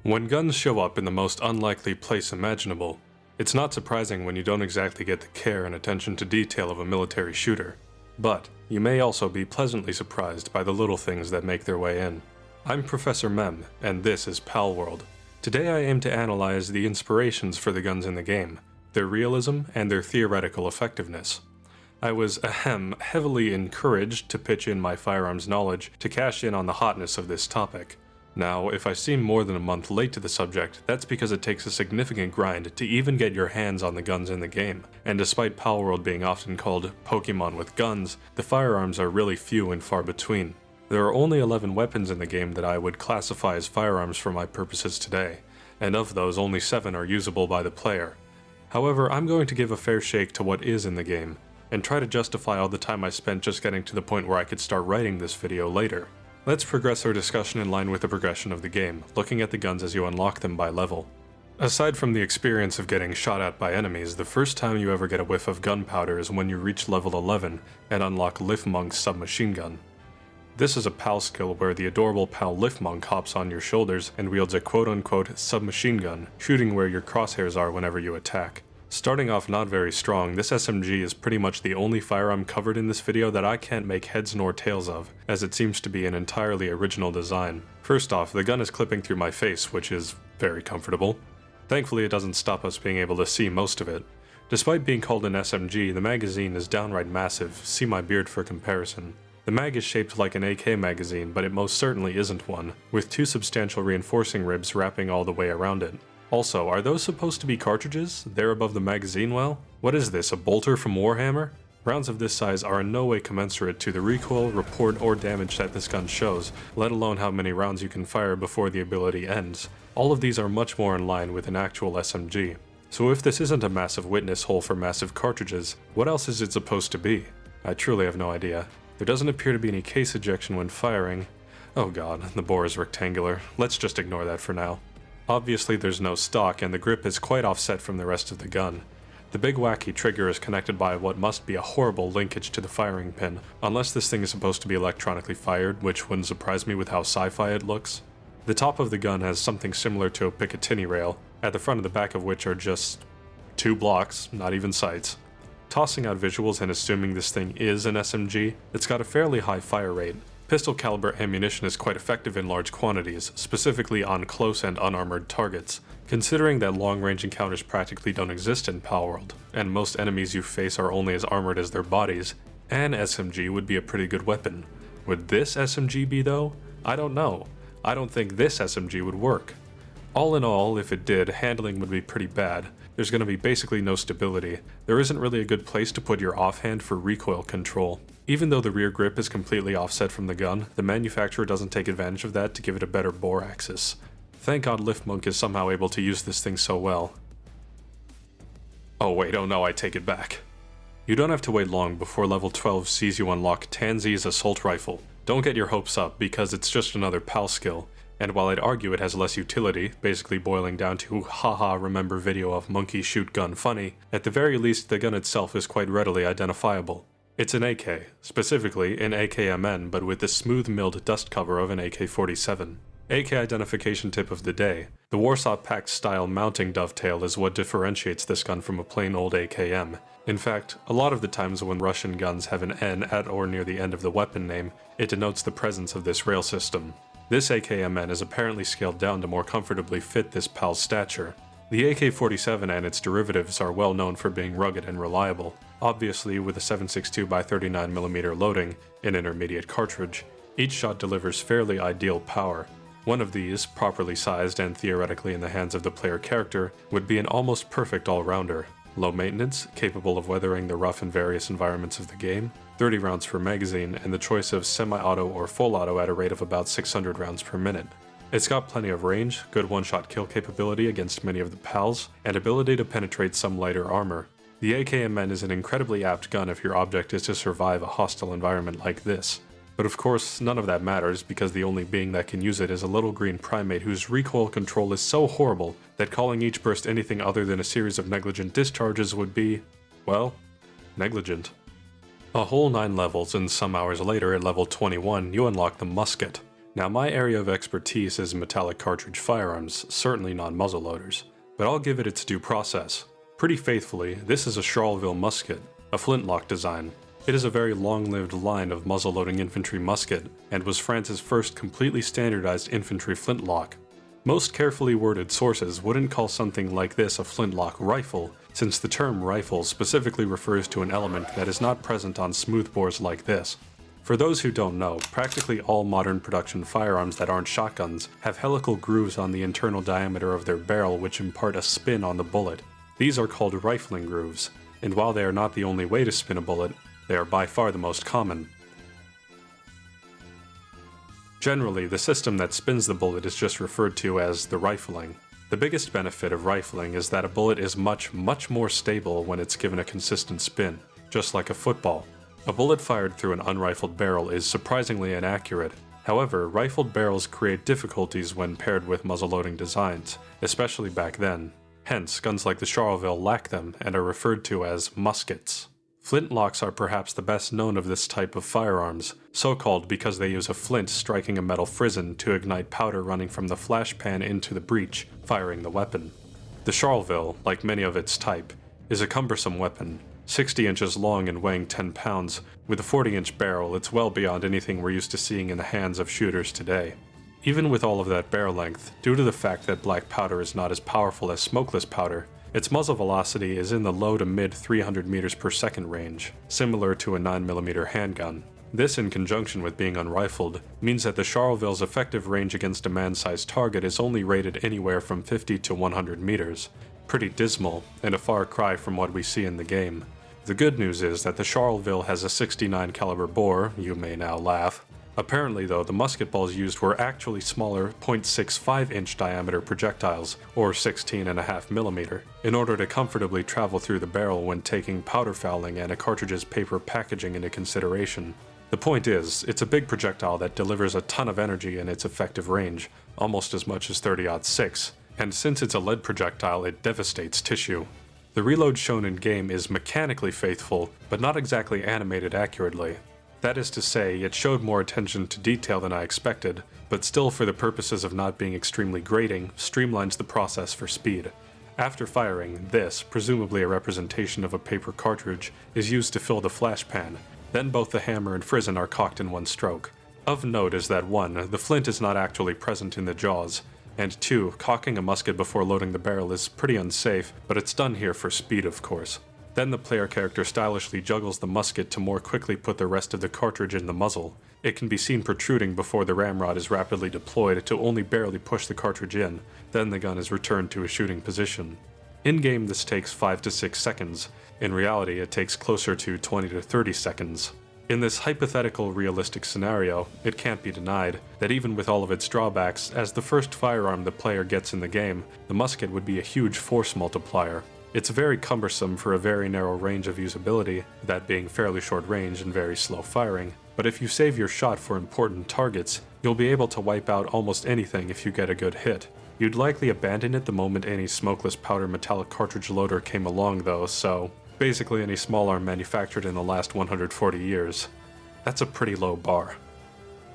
When guns show up in the most unlikely place imaginable, it's not surprising when you don't exactly get the care and attention to detail of a military shooter. But you may also be pleasantly surprised by the little things that make their way in. I'm Professor Mem, and this is Palworld. Today I aim to analyze the inspirations for the guns in the game, their realism, and their theoretical effectiveness. I was, heavily encouraged to pitch in my firearms knowledge to cash in on the hotness of this topic. Now, if I seem more than a month late to the subject, that's because it takes a significant grind to even get your hands on the guns in the game, and despite Palworld being often called Pokemon with guns, the firearms are really few and far between. There are only 11 weapons in the game that I would classify as firearms for my purposes today, and of those only 7 are usable by the player. However, I'm going to give a fair shake to what is in the game, and try to justify all the time I spent just getting to the point where I could start writing this video later. Let's progress our discussion in line with the progression of the game, looking at the guns as you unlock them by level. Aside from the experience of getting shot at by enemies, the first time you ever get a whiff of gunpowder is when you reach level 11 and unlock Lifmunk's Submachine gun. This is a PAL skill where the adorable pal Lifmunk hops on your shoulders and wields a quote-unquote submachine gun, shooting where your crosshairs are whenever you attack. Starting off not very strong, this SMG is pretty much the only firearm covered in this video that I can't make heads nor tails of, as it seems to be an entirely original design. First off, the gun is clipping through my face, which is very comfortable. Thankfully it doesn't stop us being able to see most of it. Despite being called an SMG, the magazine is downright massive, see my beard for comparison. The mag is shaped like an AK magazine, but it most certainly isn't one, with 2 substantial reinforcing ribs wrapping all the way around it. Also, are those supposed to be cartridges, there above the magazine well? What is this, a bolter from Warhammer? Rounds of this size are in no way commensurate to the recoil, report, or damage that this gun shows, let alone how many rounds you can fire before the ability ends. All of these are much more in line with an actual SMG. So if this isn't a massive witness hole for massive cartridges, what else is it supposed to be? I truly have no idea. There doesn't appear to be any case ejection when firing. Oh god, the bore is rectangular. Let's just ignore that for now. Obviously there's no stock, and the grip is quite offset from the rest of the gun. The big wacky trigger is connected by what must be a horrible linkage to the firing pin, unless this thing is supposed to be electronically fired, which wouldn't surprise me with how sci-fi it looks. The top of the gun has something similar to a Picatinny rail, at the front and the back of which are just 2 blocks, not even sights. Tossing out visuals and assuming this thing is an SMG, it's got a fairly high fire rate. Pistol caliber ammunition is quite effective in large quantities, specifically on close and unarmored targets. Considering that long-range encounters practically don't exist in Palworld, and most enemies you face are only as armored as their bodies, an SMG would be a pretty good weapon. Would this SMG be though? I don't know. I don't think this SMG would work. All in all, if it did, handling would be pretty bad. There's going to be basically no stability. There isn't really a good place to put your offhand for recoil control. Even though the rear grip is completely offset from the gun, the manufacturer doesn't take advantage of that to give it a better bore axis. Thank god Lifmunk is somehow able to use this thing so well. Oh wait, oh no, I take it back. You don't have to wait long before level 12 sees you unlock Tanzee's assault rifle. Don't get your hopes up, because it's just another PAL skill. And while I'd argue it has less utility, basically boiling down to haha remember video of monkey shoot gun funny, at the very least the gun itself is quite readily identifiable. It's an AK, specifically an AKMN, but with the smooth milled dust cover of an AK-47. AK identification tip of the day. The Warsaw Pact style mounting dovetail is what differentiates this gun from a plain old AKM. In fact, a lot of the times when Russian guns have an N at or near the end of the weapon name, it denotes the presence of this rail system. This AKMN is apparently scaled down to more comfortably fit this PAL's stature. The AK-47 and its derivatives are well known for being rugged and reliable, obviously with a 7.62x39mm loading, an intermediate cartridge. Each shot delivers fairly ideal power. One of these, properly sized and theoretically in the hands of the player character, would be an almost perfect all-rounder. Low maintenance, capable of weathering the rough and various environments of the game, 30 rounds per magazine, and the choice of semi-auto or full auto at a rate of about 600 rounds per minute. It's got plenty of range, good one-shot kill capability against many of the PALs, and ability to penetrate some lighter armor. The AKMN is an incredibly apt gun if your object is to survive a hostile environment like this. But of course, none of that matters because the only being that can use it is a little green primate whose recoil control is so horrible that calling each burst anything other than a series of negligent discharges would be, well, negligent. A whole 9 levels, and some hours later at level 21 you unlock the Musket. Now my area of expertise is metallic cartridge firearms, certainly not muzzleloaders, but I'll give it its due process. Pretty faithfully, this is a Charleville musket, a flintlock design. It is a very long-lived line of muzzle-loading infantry musket, and was France's first completely standardized infantry flintlock. Most carefully worded sources wouldn't call something like this a flintlock rifle, since the term rifle specifically refers to an element that is not present on smoothbores like this. For those who don't know, practically all modern production firearms that aren't shotguns have helical grooves on the internal diameter of their barrel which impart a spin on the bullet. These are called rifling grooves, and while they are not the only way to spin a bullet, they are by far the most common. Generally, the system that spins the bullet is just referred to as the rifling. The biggest benefit of rifling is that a bullet is much more stable when it's given a consistent spin, just like a football. A bullet fired through an unrifled barrel is surprisingly inaccurate. However, rifled barrels create difficulties when paired with muzzleloading designs, especially back then. Hence, guns like the Charleville lack them and are referred to as muskets. Flintlocks are perhaps the best known of this type of firearms, so called because they use a flint striking a metal frizzen to ignite powder running from the flash pan into the breech, firing the weapon. The Charleville, like many of its type, is a cumbersome weapon. 60 inches long and weighing 10 pounds, with a 40-inch barrel, it's well beyond anything we're used to seeing in the hands of shooters today. Even with all of that barrel length, due to the fact that black powder is not as powerful as smokeless powder, its muzzle velocity is in the low to mid 300 meters per second range, similar to a 9mm handgun. This, in conjunction with being unrifled, means that the Charleville's effective range against a man-sized target is only rated anywhere from 50 to 100 meters. Pretty dismal, and a far cry from what we see in the game. The good news is that the Charleville has a 69 caliber bore, you may now laugh. Apparently though, the musket balls used were actually smaller 0.65 inch diameter projectiles, or 16.5mm, in order to comfortably travel through the barrel when taking powder fouling and a cartridge's paper packaging into consideration. The point is, it's a big projectile that delivers a ton of energy in its effective range, almost as much as 30-06, and since it's a lead projectile, it devastates tissue. The reload shown in-game is mechanically faithful, but not exactly animated accurately. That is to say, it showed more attention to detail than I expected, but still for the purposes of not being extremely grating, streamlines the process for speed. After firing, this, presumably a representation of a paper cartridge, is used to fill the flash pan. Then both the hammer and frizzen are cocked in one stroke. Of note is that 1. The flint is not actually present in the jaws, and 2. Cocking a musket before loading the barrel is pretty unsafe, but it's done here for speed of course. Then the player character stylishly juggles the musket to more quickly put the rest of the cartridge in the muzzle. It can be seen protruding before the ramrod is rapidly deployed to only barely push the cartridge in, then the gun is returned to a shooting position. In-game this takes 5 to 6 seconds, in reality it takes closer to 20 to 30 seconds. In this hypothetical realistic scenario, it can't be denied that even with all of its drawbacks, as the first firearm the player gets in the game, the musket would be a huge force multiplier. It's very cumbersome for a very narrow range of usability, that being fairly short range and very slow firing, but if you save your shot for important targets, you'll be able to wipe out almost anything if you get a good hit. You'd likely abandon it the moment any smokeless powder metallic cartridge loader came along though, so basically any small arm manufactured in the last 140 years. That's a pretty low bar.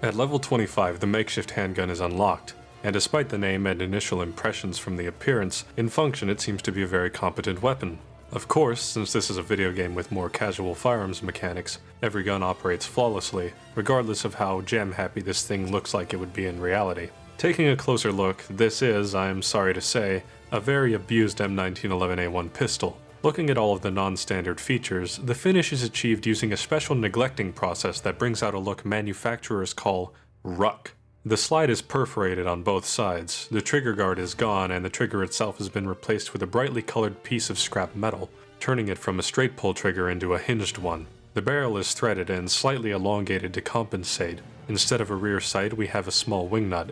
At level 25, the makeshift handgun is unlocked, and despite the name and initial impressions from the appearance, in function it seems to be a very competent weapon. Of course, since this is a video game with more casual firearms mechanics, every gun operates flawlessly, regardless of how jam-happy this thing looks like it would be in reality. Taking a closer look, this is, I'm sorry to say, a very abused M1911A1 pistol. Looking at all of the non-standard features, the finish is achieved using a special neglecting process that brings out a look manufacturers call ruck. The slide is perforated on both sides, the trigger guard is gone, and the trigger itself has been replaced with a brightly colored piece of scrap metal, turning it from a straight pull trigger into a hinged one. The barrel is threaded and slightly elongated to compensate. Instead of a rear sight, we have a small wing nut.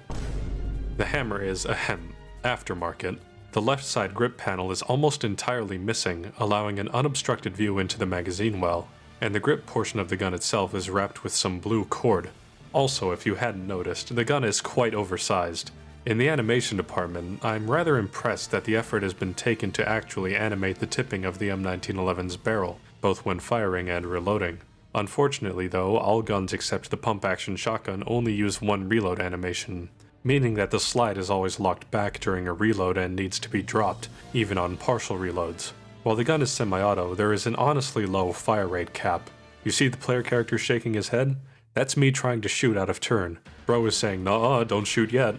The hammer is, aftermarket. The left side grip panel is almost entirely missing, allowing an unobstructed view into the magazine well, and the grip portion of the gun itself is wrapped with some blue cord. Also, if you hadn't noticed, the gun is quite oversized. In the animation department, I'm rather impressed that the effort has been taken to actually animate the tipping of the M1911's barrel, both when firing and reloading. Unfortunately though, all guns except the pump-action shotgun only use one reload animation, meaning that the slide is always locked back during a reload and needs to be dropped, even on partial reloads. While the gun is semi-auto, there is an honestly low fire rate cap. You see the player character shaking his head? That's me trying to shoot out of turn. Bro is saying, "Nuh-uh, don't shoot yet."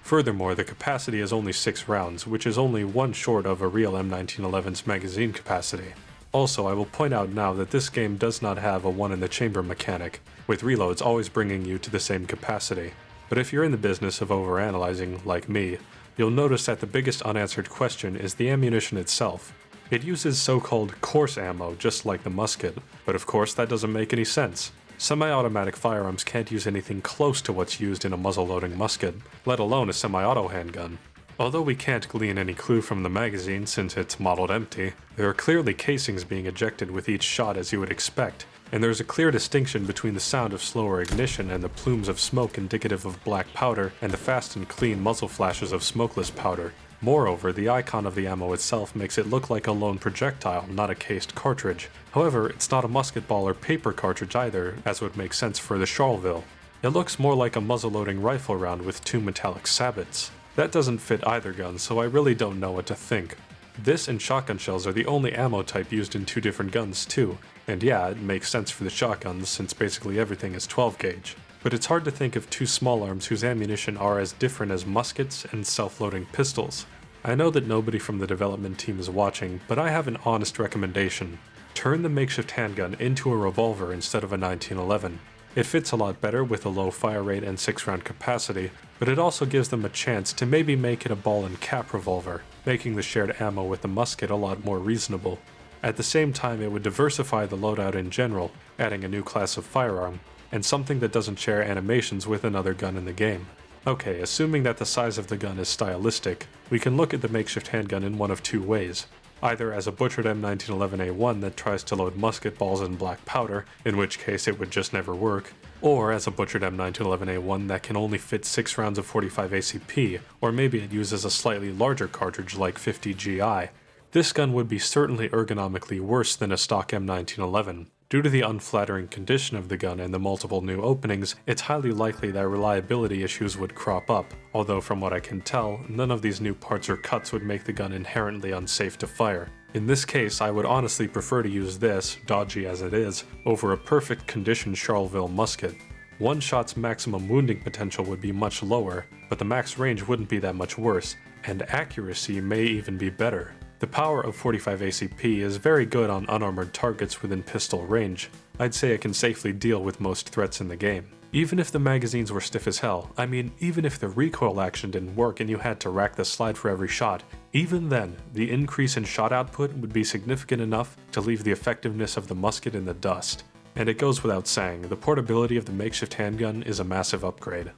Furthermore, the capacity is only 6 rounds, which is only one short of a real M1911's magazine capacity. Also, I will point out now that this game does not have a one-in-the-chamber mechanic, with reloads always bringing you to the same capacity. But if you're in the business of overanalyzing, like me, you'll notice that the biggest unanswered question is the ammunition itself. It uses so-called coarse ammo, just like the musket, but of course that doesn't make any sense. Semi-automatic firearms can't use anything close to what's used in a muzzle-loading musket, let alone a semi-auto handgun. Although we can't glean any clue from the magazine since it's modeled empty, there are clearly casings being ejected with each shot as you would expect, and there's a clear distinction between the sound of slower ignition and the plumes of smoke indicative of black powder and the fast and clean muzzle flashes of smokeless powder. Moreover, the icon of the ammo itself makes it look like a lone projectile, not a cased cartridge. However, it's not a musket ball or paper cartridge either, as would make sense for the Charleville. It looks more like a muzzle-loading rifle round with 2 metallic sabots. That doesn't fit either gun, so I really don't know what to think. This and shotgun shells are the only ammo type used in 2 different guns too, and yeah, it makes sense for the shotguns since basically everything is 12 gauge. But it's hard to think of 2 small arms whose ammunition are as different as muskets and self-loading pistols. I know that nobody from the development team is watching, but I have an honest recommendation. Turn the makeshift handgun into a revolver instead of a 1911. It fits a lot better with a low fire rate and 6-round capacity, but it also gives them a chance to maybe make it a ball and cap revolver, making the shared ammo with the musket a lot more reasonable. At the same time, it would diversify the loadout in general, adding a new class of firearm, and something that doesn't share animations with another gun in the game. Okay, assuming that the size of the gun is stylistic, we can look at the makeshift handgun in one of 2 ways. Either as a butchered M1911A1 that tries to load musket balls in black powder, in which case it would just never work, or as a butchered M1911A1 that can only fit 6 rounds of 45 ACP, or maybe it uses a slightly larger cartridge like 50 GI. This gun would be certainly ergonomically worse than a stock M1911. Due to the unflattering condition of the gun and the multiple new openings, it's highly likely that reliability issues would crop up, although from what I can tell, none of these new parts or cuts would make the gun inherently unsafe to fire. In this case, I would honestly prefer to use this, dodgy as it is, over a perfect condition Charleville musket. One shot's maximum wounding potential would be much lower, but the max range wouldn't be that much worse, and accuracy may even be better. The power of 45 ACP is very good on unarmored targets within pistol range. I'd say it can safely deal with most threats in the game. Even if the magazines were stiff as hell, I mean even if the recoil action didn't work and you had to rack the slide for every shot, even then, the increase in shot output would be significant enough to leave the effectiveness of the musket in the dust. And it goes without saying, the portability of the makeshift handgun is a massive upgrade.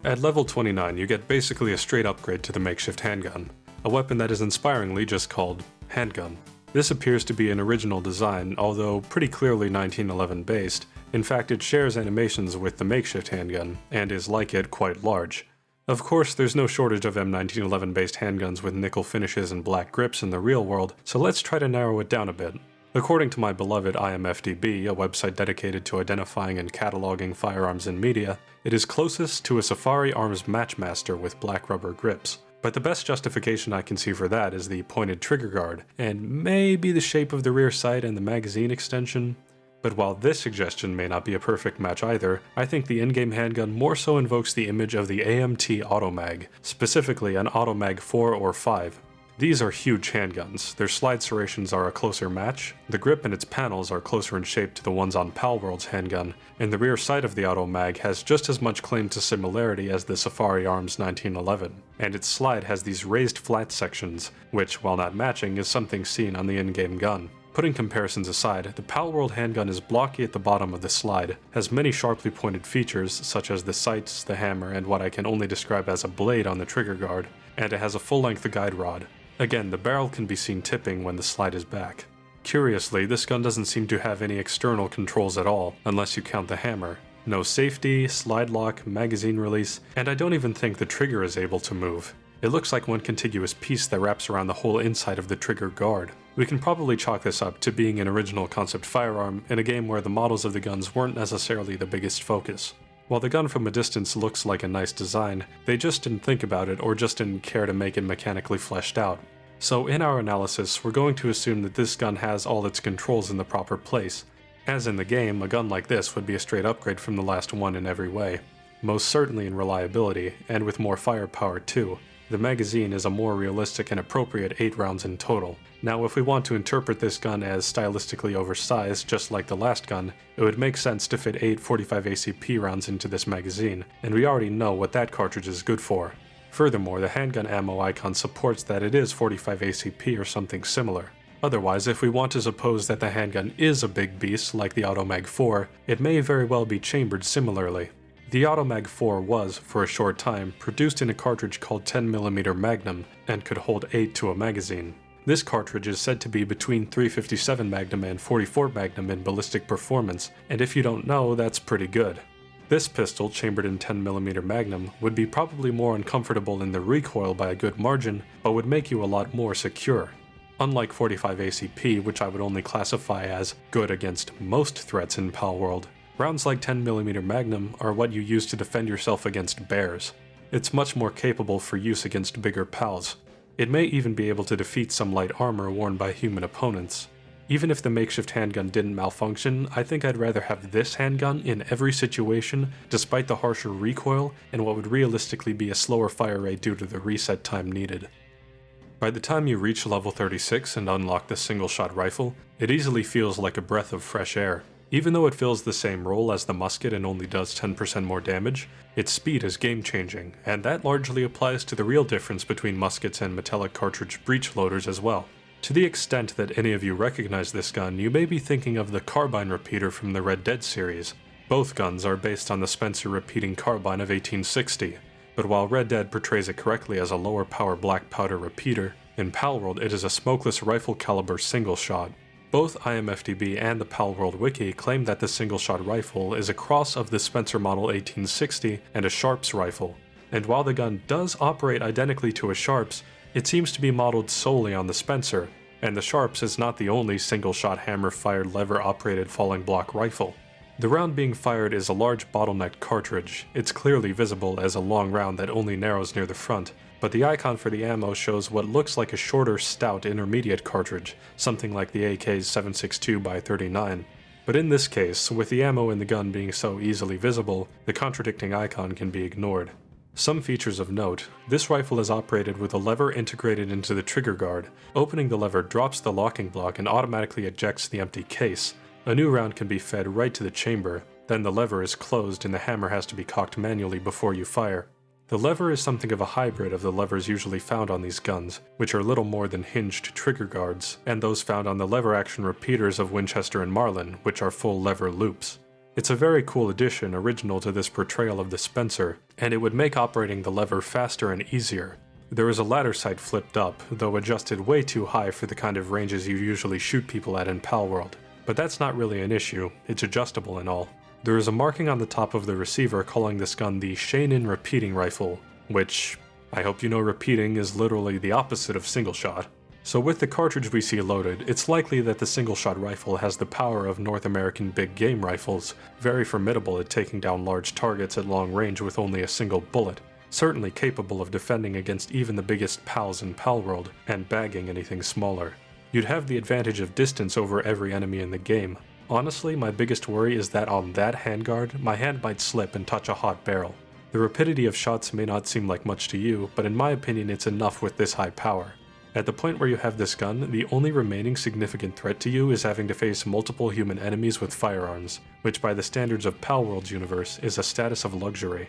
At level 29, you get basically a straight upgrade to the makeshift handgun. A weapon that is inspiringly just called handgun. This appears to be an original design, although pretty clearly 1911 based. In fact, it shares animations with the makeshift handgun, and is like it quite large. Of course, there's no shortage of M1911 based handguns with nickel finishes and black grips in the real world, so let's try to narrow it down a bit. According to my beloved IMFDB, a website dedicated to identifying and cataloging firearms and media, it is closest to a Safari Arms Matchmaster with black rubber grips. But the best justification I can see for that is the pointed trigger guard, and maybe the shape of the rear sight and the magazine extension. But while this suggestion may not be a perfect match either, I think the in-game handgun more so invokes the image of the AMT Automag, specifically an Automag 4 or 5. These are huge handguns, their slide serrations are a closer match, the grip and its panels are closer in shape to the ones on Palworld's handgun, and the rear sight of the Automag has just as much claim to similarity as the Safari Arms 1911, and its slide has these raised flat sections, which, while not matching, is something seen on the in-game gun. Putting comparisons aside, the Palworld handgun is blocky at the bottom of the slide, has many sharply pointed features such as the sights, the hammer, and what I can only describe as a blade on the trigger guard, and it has a full-length guide rod. Again, the barrel can be seen tipping when the slide is back. Curiously, this gun doesn't seem to have any external controls at all, unless you count the hammer. No safety, slide lock, magazine release, and I don't even think the trigger is able to move. It looks like one contiguous piece that wraps around the whole inside of the trigger guard. We can probably chalk this up to being an original concept firearm in a game where the models of the guns weren't necessarily the biggest focus. While the gun from a distance looks like a nice design, they just didn't think about it or just didn't care to make it mechanically fleshed out. So in our analysis, we're going to assume that this gun has all its controls in the proper place. As in the game, a gun like this would be a straight upgrade from the last one in every way. Most certainly in reliability, and with more firepower too. The magazine is a more realistic and appropriate 8 rounds in total. Now if we want to interpret this gun as stylistically oversized just like the last gun, it would make sense to fit 8 45 ACP rounds into this magazine, and we already know what that cartridge is good for. Furthermore, the handgun ammo icon supports that it is 45 ACP or something similar. Otherwise, if we want to suppose that the handgun is a big beast like the Automag 4, it may very well be chambered similarly. The Automag 4 was, for a short time, produced in a cartridge called 10mm Magnum and could hold 8 to a magazine. This cartridge is said to be between 357 Magnum and 44 Magnum in ballistic performance, and if you don't know, that's pretty good. This pistol, chambered in 10mm Magnum, would be probably more uncomfortable in the recoil by a good margin, but would make you a lot more secure. Unlike 45 ACP, which I would only classify as good against most threats in Palworld, rounds like 10mm Magnum are what you use to defend yourself against bears. It's much more capable for use against bigger pals. It may even be able to defeat some light armor worn by human opponents. Even if the makeshift handgun didn't malfunction, I think I'd rather have this handgun in every situation, despite the harsher recoil and what would realistically be a slower fire rate due to the reset time needed. By the time you reach level 36 and unlock the single-shot rifle, it easily feels like a breath of fresh air. Even though it fills the same role as the musket and only does 10% more damage, its speed is game-changing, and that largely applies to the real difference between muskets and metallic cartridge breech loaders as well. To the extent that any of you recognize this gun, you may be thinking of the carbine repeater from the Red Dead series. Both guns are based on the Spencer repeating carbine of 1860, but while Red Dead portrays it correctly as a lower power black powder repeater, in Palworld it is a smokeless rifle caliber single shot. Both IMFDB and the Palworld wiki claim that the single-shot rifle is a cross of the Spencer Model 1860 and a Sharps rifle, and while the gun does operate identically to a Sharps, it seems to be modeled solely on the Spencer, and the Sharps is not the only single-shot hammer-fired lever-operated falling block rifle. The round being fired is a large bottleneck cartridge. It's clearly visible as a long round that only narrows near the front, but the icon for the ammo shows what looks like a shorter, stout intermediate cartridge, something like the AK's 7.62x39. But in this case, with the ammo in the gun being so easily visible, the contradicting icon can be ignored. Some features of note: this rifle is operated with a lever integrated into the trigger guard. Opening the lever drops the locking block and automatically ejects the empty case. A new round can be fed right to the chamber, then the lever is closed and the hammer has to be cocked manually before you fire. The lever is something of a hybrid of the levers usually found on these guns, which are little more than hinged trigger guards, and those found on the lever action repeaters of Winchester and Marlin, which are full lever loops. It's a very cool addition original to this portrayal of the Spencer, and it would make operating the lever faster and easier. There is a ladder sight flipped up, though adjusted way too high for the kind of ranges you usually shoot people at in Palworld. But that's not really an issue, it's adjustable and all. There is a marking on the top of the receiver calling this gun the Shanin repeating rifle, which, I hope you know, repeating is literally the opposite of single shot. So with the cartridge we see loaded, it's likely that the single shot rifle has the power of North American big game rifles, very formidable at taking down large targets at long range with only a single bullet, certainly capable of defending against even the biggest pals in Palworld, and bagging anything smaller. You'd have the advantage of distance over every enemy in the game. Honestly, my biggest worry is that on that handguard, my hand might slip and touch a hot barrel. The rapidity of shots may not seem like much to you, but in my opinion it's enough with this high power. At the point where you have this gun, the only remaining significant threat to you is having to face multiple human enemies with firearms, which by the standards of Palworld's universe is a status of luxury.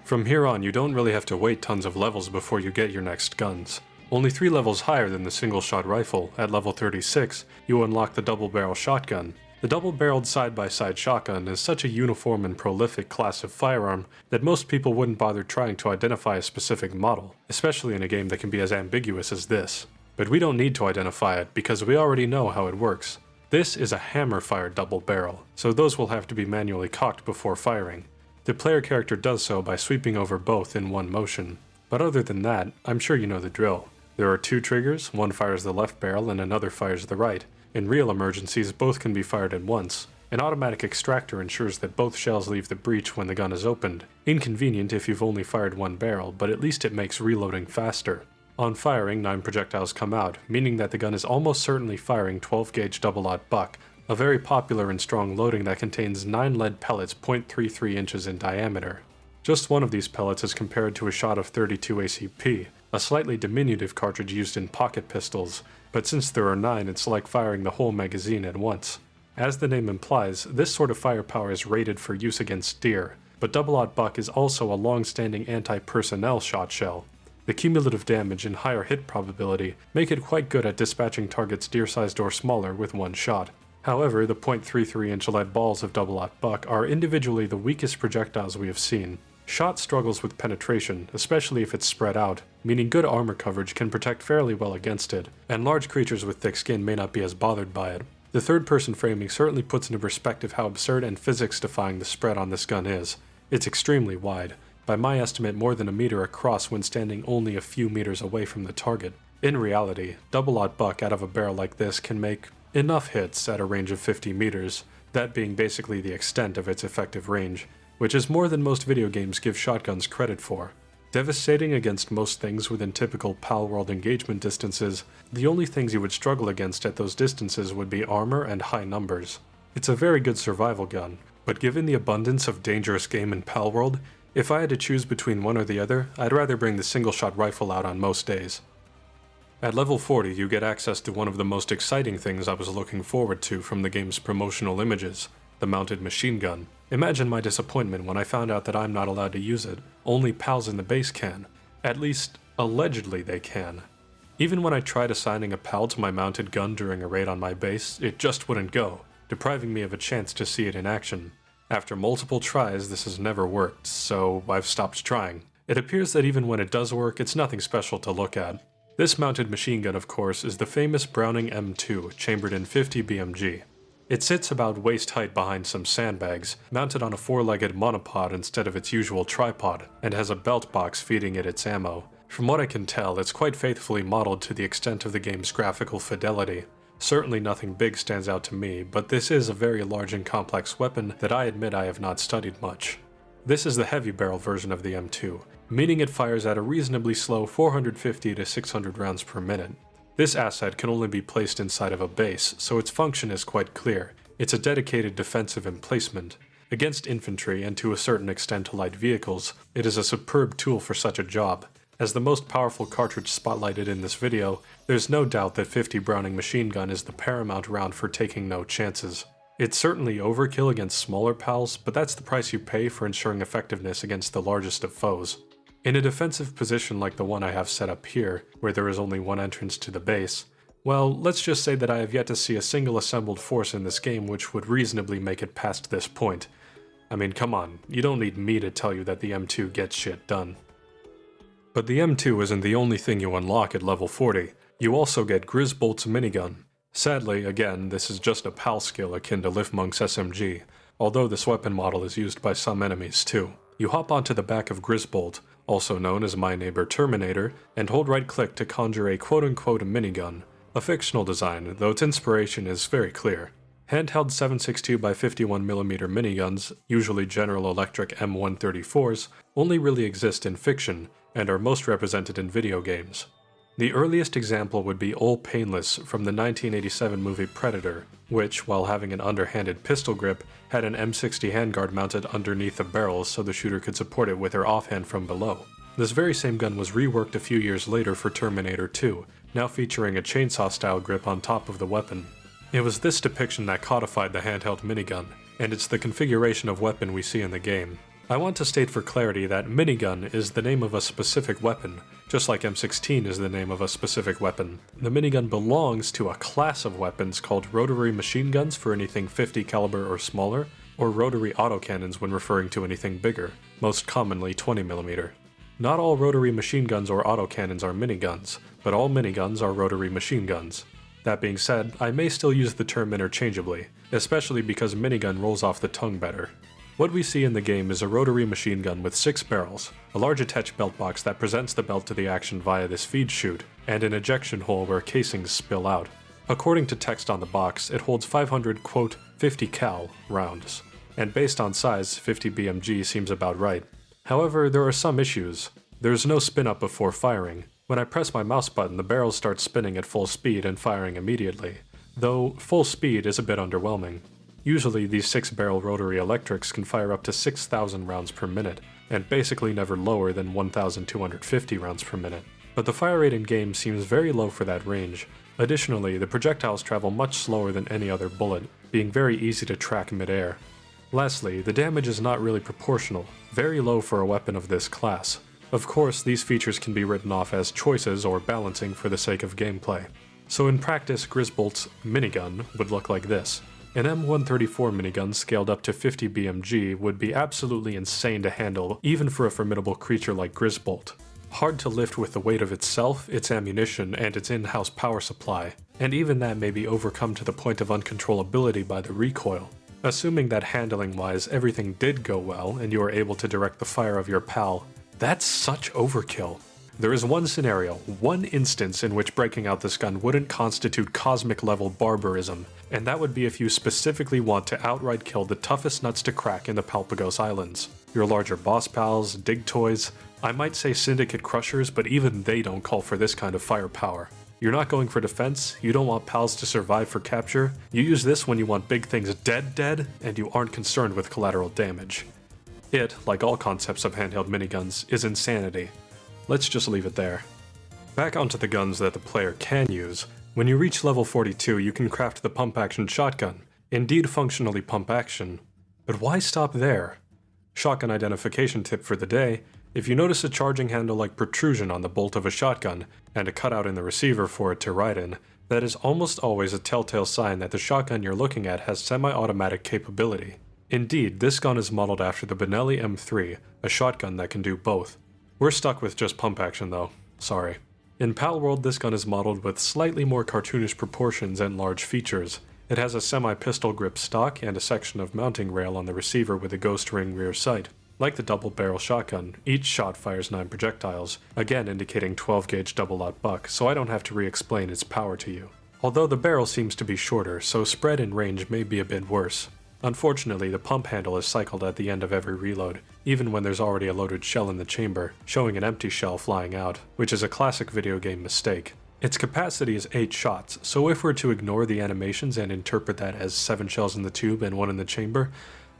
From here on, you don't really have to wait tons of levels before you get your next guns. Only 3 levels higher than the single-shot rifle, at level 36, you unlock the double-barrel shotgun. The double-barreled side-by-side shotgun is such a uniform and prolific class of firearm that most people wouldn't bother trying to identify a specific model, especially in a game that can be as ambiguous as this. But we don't need to identify it because we already know how it works. This is a hammer-fired double-barrel, so those will have to be manually cocked before firing. The player character does so by sweeping over both in one motion. But other than that, I'm sure you know the drill. There are 2 triggers, one fires the left barrel and another fires the right. In real emergencies, both can be fired at once. An automatic extractor ensures that both shells leave the breech when the gun is opened. Inconvenient if you've only fired one barrel, but at least it makes reloading faster. On firing, 9 projectiles come out, meaning that the gun is almost certainly firing 12-gauge double-aught buck, a very popular and strong loading that contains 9 lead pellets 0.33 inches in diameter. Just one of these pellets is compared to a shot of 32 ACP, a slightly diminutive cartridge used in pocket pistols, but since there are 9, it's like firing the whole magazine at once. As the name implies, this sort of firepower is rated for use against deer, but double-aught buck is also a long-standing anti-personnel shot shell. The cumulative damage and higher hit probability make it quite good at dispatching targets deer-sized or smaller with one shot. However, the 0.33-inch lead balls of double-aught buck are individually the weakest projectiles we have seen. Shot struggles with penetration, especially if it's spread out, meaning good armor coverage can protect fairly well against it, and large creatures with thick skin may not be as bothered by it. The third-person framing certainly puts into perspective how absurd and physics-defying the spread on this gun is. It's extremely wide, by my estimate more than a meter across when standing only a few meters away from the target. In reality, double-aught buck out of a barrel like this can make enough hits at a range of 50 meters, that being basically the extent of its effective range, which is more than most video games give shotguns credit for. Devastating against most things within typical Palworld engagement distances, the only things you would struggle against at those distances would be armor and high numbers. It's a very good survival gun, but given the abundance of dangerous game in Palworld, if I had to choose between one or the other, I'd rather bring the single-shot rifle out on most days. At level 40, you get access to one of the most exciting things I was looking forward to from the game's promotional images, the mounted machine gun. Imagine my disappointment when I found out that I'm not allowed to use it. Only pals in the base can. At least, allegedly they can. Even when I tried assigning a pal to my mounted gun during a raid on my base, it just wouldn't go, depriving me of a chance to see it in action. After multiple tries, this has never worked, so I've stopped trying. It appears that even when it does work, it's nothing special to look at. This mounted machine gun, of course, is the famous Browning M2, chambered in 50 BMG. It sits about waist height behind some sandbags, mounted on a 4-legged monopod instead of its usual tripod, and has a belt box feeding it its ammo. From what I can tell, it's quite faithfully modeled to the extent of the game's graphical fidelity. Certainly nothing big stands out to me, but this is a very large and complex weapon that I admit I have not studied much. This is the heavy barrel version of the M2, meaning it fires at a reasonably slow 450 to 600 rounds per minute. This asset can only be placed inside of a base, so its function is quite clear. It's a dedicated defensive emplacement. Against infantry, and to a certain extent to light vehicles, it is a superb tool for such a job. As the most powerful cartridge spotlighted in this video, there's no doubt that 50 Browning machine gun is the paramount round for taking no chances. It's certainly overkill against smaller pals, but that's the price you pay for ensuring effectiveness against the largest of foes. In a defensive position like the one I have set up here, where there is only one entrance to the base, well, let's just say that I have yet to see a single assembled force in this game which would reasonably make it past this point. I mean, come on, you don't need me to tell you that the M2 gets shit done. But the M2 isn't the only thing you unlock at level 40, you also get Grizzbolt's minigun. Sadly, again, this is just a PAL skill akin to Lifmunk's SMG, although this weapon model is used by some enemies too. You hop onto the back of Grizzbolt, also known as My Neighbor Terminator, and hold right-click to conjure a quote-unquote minigun, a fictional design, though its inspiration is very clear. Handheld 7.62x51mm miniguns, usually General Electric M134s, only really exist in fiction, and are most represented in video games. The earliest example would be Ol Painless from the 1987 movie Predator, which, while having an underhanded pistol grip, had an M60 handguard mounted underneath the barrel so the shooter could support it with her offhand from below. This very same gun was reworked a few years later for Terminator 2, now featuring a chainsaw-style grip on top of the weapon. It was this depiction that codified the handheld minigun, and it's the configuration of weapon we see in the game. I want to state for clarity that minigun is the name of a specific weapon, just like M16 is the name of a specific weapon. The minigun belongs to a class of weapons called rotary machine guns for anything 50 caliber or smaller, or rotary autocannons when referring to anything bigger, most commonly 20mm. Not all rotary machine guns or autocannons are miniguns, but all miniguns are rotary machine guns. That being said, I may still use the term interchangeably, especially because minigun rolls off the tongue better. What we see in the game is a rotary machine gun with 6 barrels, a large attached belt box that presents the belt to the action via this feed chute, and an ejection hole where casings spill out. According to text on the box, it holds 500, quote, 50 cal rounds, and based on size, 50 BMG seems about right. However, there are some issues. There's no spin up before firing. When I press my mouse button, the barrels start spinning at full speed and firing immediately, though full speed is a bit underwhelming. Usually these 6-barrel rotary electrics can fire up to 6,000 rounds per minute, and basically never lower than 1,250 rounds per minute. But the fire rate in game seems very low for that range. Additionally, the projectiles travel much slower than any other bullet, being very easy to track mid-air. Lastly, the damage is not really proportional, very low for a weapon of this class. Of course, these features can be written off as choices or balancing for the sake of gameplay. So in practice, Grizzbolt's Minigun would look like this. An M134 minigun scaled up to 50 BMG would be absolutely insane to handle even for a formidable creature like Grizzbolt. Hard to lift with the weight of itself, its ammunition, and its in-house power supply, and even that may be overcome to the point of uncontrollability by the recoil. Assuming that handling-wise everything did go well and you were able to direct the fire of your pal, that's such overkill. There is one scenario, one instance in which breaking out this gun wouldn't constitute cosmic-level barbarism, and that would be if you specifically want to outright kill the toughest nuts to crack in the Palpagos Islands. Your larger boss pals, dig toys, I might say syndicate crushers, but even they don't call for this kind of firepower. You're not going for defense, you don't want pals to survive for capture, you use this when you want big things dead, and you aren't concerned with collateral damage. It, like all concepts of handheld miniguns, is insanity. Let's just leave it there. Back onto the guns that the player can use. When you reach level 42, you can craft the pump-action shotgun. Indeed functionally pump-action. But why stop there? Shotgun identification tip for the day: if you notice a charging handle-like protrusion on the bolt of a shotgun, and a cutout in the receiver for it to ride in, that is almost always a telltale sign that the shotgun you're looking at has semi-automatic capability. Indeed, this gun is modeled after the Benelli M3, a shotgun that can do both. We're stuck with just pump action though, sorry. In Palworld, this gun is modeled with slightly more cartoonish proportions and large features. It has a semi-pistol grip stock and a section of mounting rail on the receiver with a ghost ring rear sight. Like the double-barrel shotgun, each shot fires 9 projectiles, again indicating 12-gauge double-aught buck, so I don't have to re-explain its power to you. Although the barrel seems to be shorter, so spread in range may be a bit worse. Unfortunately, the pump handle is cycled at the end of every reload, even when there's already a loaded shell in the chamber, showing an empty shell flying out, which is a classic video game mistake. Its capacity is 8 shots, so if we're to ignore the animations and interpret that as 7 shells in the tube and 1 in the chamber,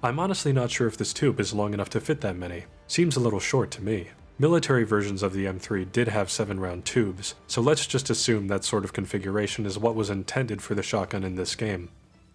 I'm honestly not sure if this tube is long enough to fit that many. Seems a little short to me. Military versions of the M3 did have 7-round tubes, so let's just assume that sort of configuration is what was intended for the shotgun in this game.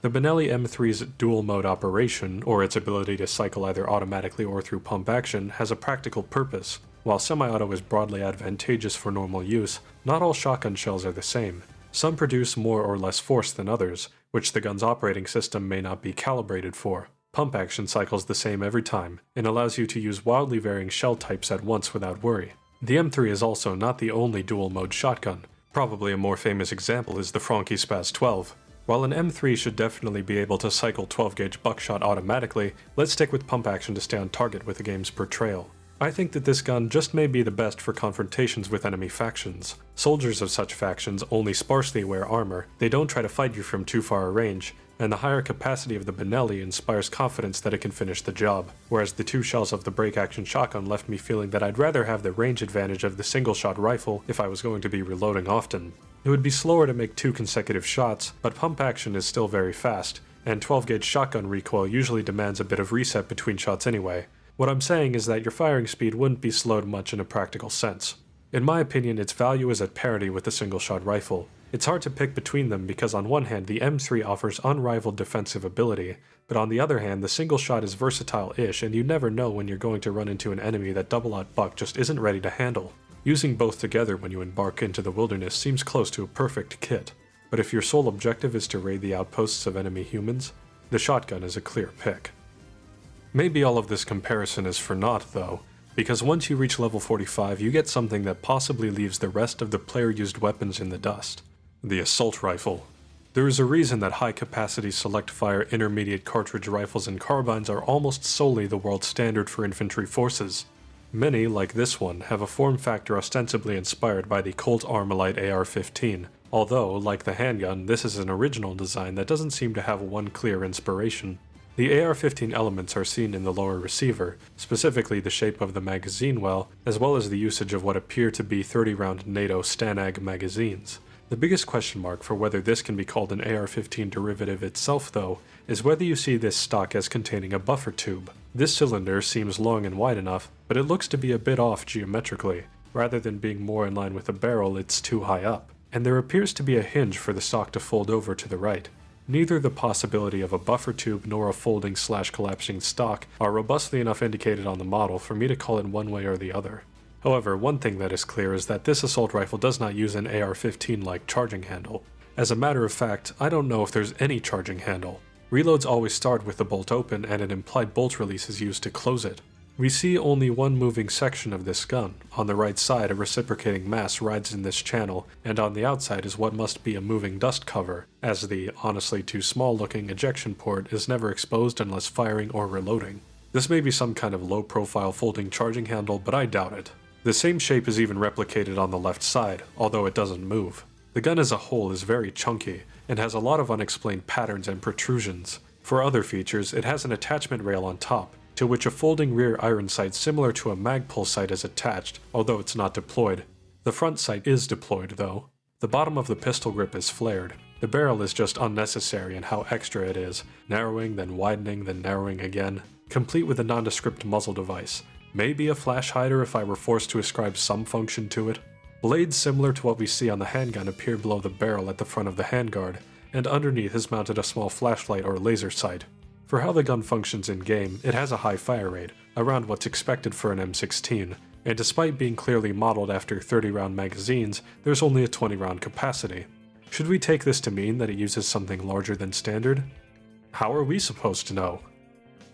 The Benelli M3's dual-mode operation, or its ability to cycle either automatically or through pump action, has a practical purpose. While semi-auto is broadly advantageous for normal use, not all shotgun shells are the same. Some produce more or less force than others, which the gun's operating system may not be calibrated for. Pump action cycles the same every time, and allows you to use wildly varying shell types at once without worry. The M3 is also not the only dual-mode shotgun. Probably a more famous example is the Franchi Spaz 12. While an M3 should definitely be able to cycle 12-gauge buckshot automatically, let's stick with pump action to stay on target with the game's portrayal. I think that this gun just may be the best for confrontations with enemy factions. Soldiers of such factions only sparsely wear armor, they don't try to fight you from too far a range, and the higher capacity of the Benelli inspires confidence that it can finish the job, whereas the 2 shells of the break-action shotgun left me feeling that I'd rather have the range advantage of the single-shot rifle if I was going to be reloading often. It would be slower to make 2 consecutive shots, but pump action is still very fast, and 12-gauge shotgun recoil usually demands a bit of reset between shots anyway. What I'm saying is that your firing speed wouldn't be slowed much in a practical sense. In my opinion, its value is at parity with the single-shot rifle. It's hard to pick between them because on one hand the M3 offers unrivaled defensive ability, but on the other hand the single shot is versatile-ish and you never know when you're going to run into an enemy that double-aught buck just isn't ready to handle. Using both together when you embark into the wilderness seems close to a perfect kit, but if your sole objective is to raid the outposts of enemy humans, the shotgun is a clear pick. Maybe all of this comparison is for naught though, because once you reach level 45 you get something that possibly leaves the rest of the player-used weapons in the dust. The assault rifle. There is a reason that high-capacity select-fire intermediate cartridge rifles and carbines are almost solely the world standard for infantry forces. Many, like this one, have a form factor ostensibly inspired by the Colt Armalite AR-15, although, like the handgun, this is an original design that doesn't seem to have one clear inspiration. The AR-15 elements are seen in the lower receiver, specifically the shape of the magazine well as the usage of what appear to be 30-round NATO Stanag magazines. The biggest question mark for whether this can be called an AR-15 derivative itself, though, is whether you see this stock as containing a buffer tube. This cylinder seems long and wide enough, but it looks to be a bit off geometrically. Rather than being more in line with the barrel, it's too high up. And there appears to be a hinge for the stock to fold over to the right. Neither the possibility of a buffer tube nor a folding/collapsing stock are robustly enough indicated on the model for me to call it one way or the other. However, one thing that is clear is that this assault rifle does not use an AR-15-like charging handle. As a matter of fact, I don't know if there's any charging handle. Reloads always start with the bolt open and an implied bolt release is used to close it. We see only one moving section of this gun. On the right side, a reciprocating mass rides in this channel, and on the outside is what must be a moving dust cover, as the honestly too small looking ejection port is never exposed unless firing or reloading. This may be some kind of low profile folding charging handle, but I doubt it. The same shape is even replicated on the left side, although it doesn't move. The gun as a whole is very chunky, and has a lot of unexplained patterns and protrusions. For other features, it has an attachment rail on top, to which a folding rear iron sight similar to a magpul sight is attached, although it's not deployed. The front sight is deployed, though. The bottom of the pistol grip is flared. The barrel is just unnecessary in how extra it is, narrowing, then widening, then narrowing again, complete with a nondescript muzzle device. Maybe a flash hider if I were forced to ascribe some function to it. Blades similar to what we see on the handgun appear below the barrel at the front of the handguard, and underneath is mounted a small flashlight or laser sight. For how the gun functions in-game, it has a high fire rate, around what's expected for an M16, and despite being clearly modeled after 30-round magazines, there's only a 20-round capacity. Should we take this to mean that it uses something larger than standard? How are we supposed to know?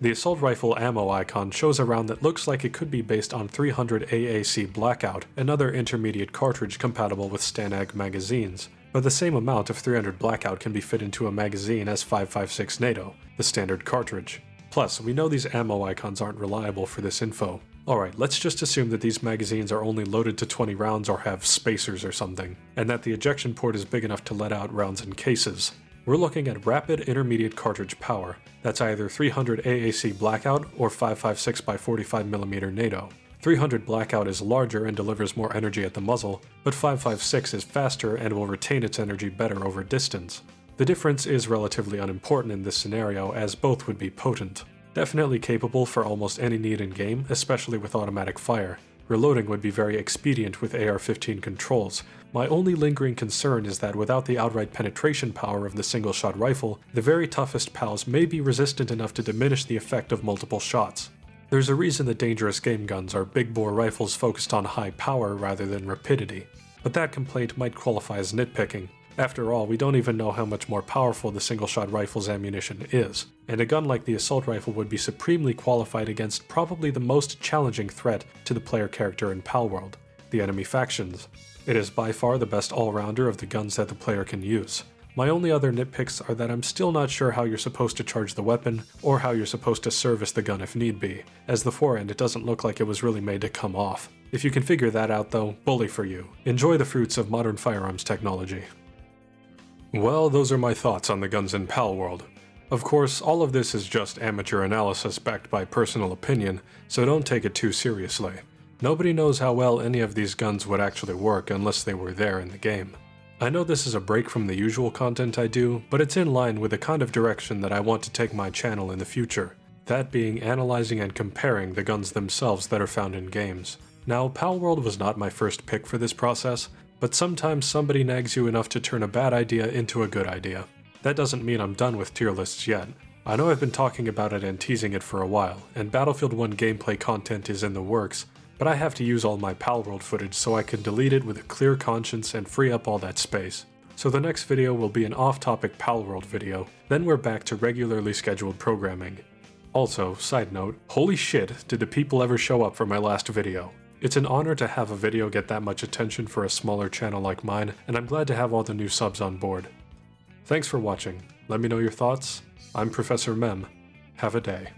The assault rifle ammo icon shows a round that looks like it could be based on 300 AAC Blackout, another intermediate cartridge compatible with Stanag magazines, but the same amount of 300 Blackout can be fit into a magazine as 5.56 NATO, the standard cartridge. Plus, we know these ammo icons aren't reliable for this info. Alright, let's just assume that these magazines are only loaded to 20 rounds or have spacers or something, and that the ejection port is big enough to let out rounds in cases. We're looking at rapid intermediate cartridge power. That's either 300 AAC Blackout or 5.56 by 45mm NATO. 300 Blackout is larger and delivers more energy at the muzzle, but 5.56 is faster and will retain its energy better over distance. The difference is relatively unimportant in this scenario, as both would be potent. Definitely capable for almost any need in game, especially with automatic fire. Reloading would be very expedient with AR-15 controls. My only lingering concern is that without the outright penetration power of the single-shot rifle, the very toughest PALs may be resistant enough to diminish the effect of multiple shots. There's a reason that dangerous game guns are big-bore rifles focused on high power rather than rapidity, but that complaint might qualify as nitpicking. After all, we don't even know how much more powerful the single-shot rifle's ammunition is, and a gun like the assault rifle would be supremely qualified against probably the most challenging threat to the player character in Palworld, the enemy factions. It is by far the best all-rounder of the guns that the player can use. My only other nitpicks are that I'm still not sure how you're supposed to charge the weapon, or how you're supposed to service the gun if need be. As the forend, it doesn't look like it was really made to come off. If you can figure that out though, bully for you. Enjoy the fruits of modern firearms technology. Well, those are my thoughts on the guns in Palworld. Of course, all of this is just amateur analysis backed by personal opinion, so don't take it too seriously. Nobody knows how well any of these guns would actually work unless they were there in the game. I know this is a break from the usual content I do, but it's in line with the kind of direction that I want to take my channel in the future. That being analyzing and comparing the guns themselves that are found in games. Now, Palworld was not my first pick for this process, but sometimes somebody nags you enough to turn a bad idea into a good idea. That doesn't mean I'm done with tier lists yet. I know I've been talking about it and teasing it for a while, and Battlefield 1 gameplay content is in the works, but I have to use all my Palworld footage so I can delete it with a clear conscience and free up all that space. So the next video will be an off-topic Palworld video, then we're back to regularly scheduled programming. Also, side note, holy shit, did the people ever show up for my last video. It's an honor to have a video get that much attention for a smaller channel like mine, and I'm glad to have all the new subs on board. Thanks for watching. Let me know your thoughts. I'm Professor Mem. Have a day.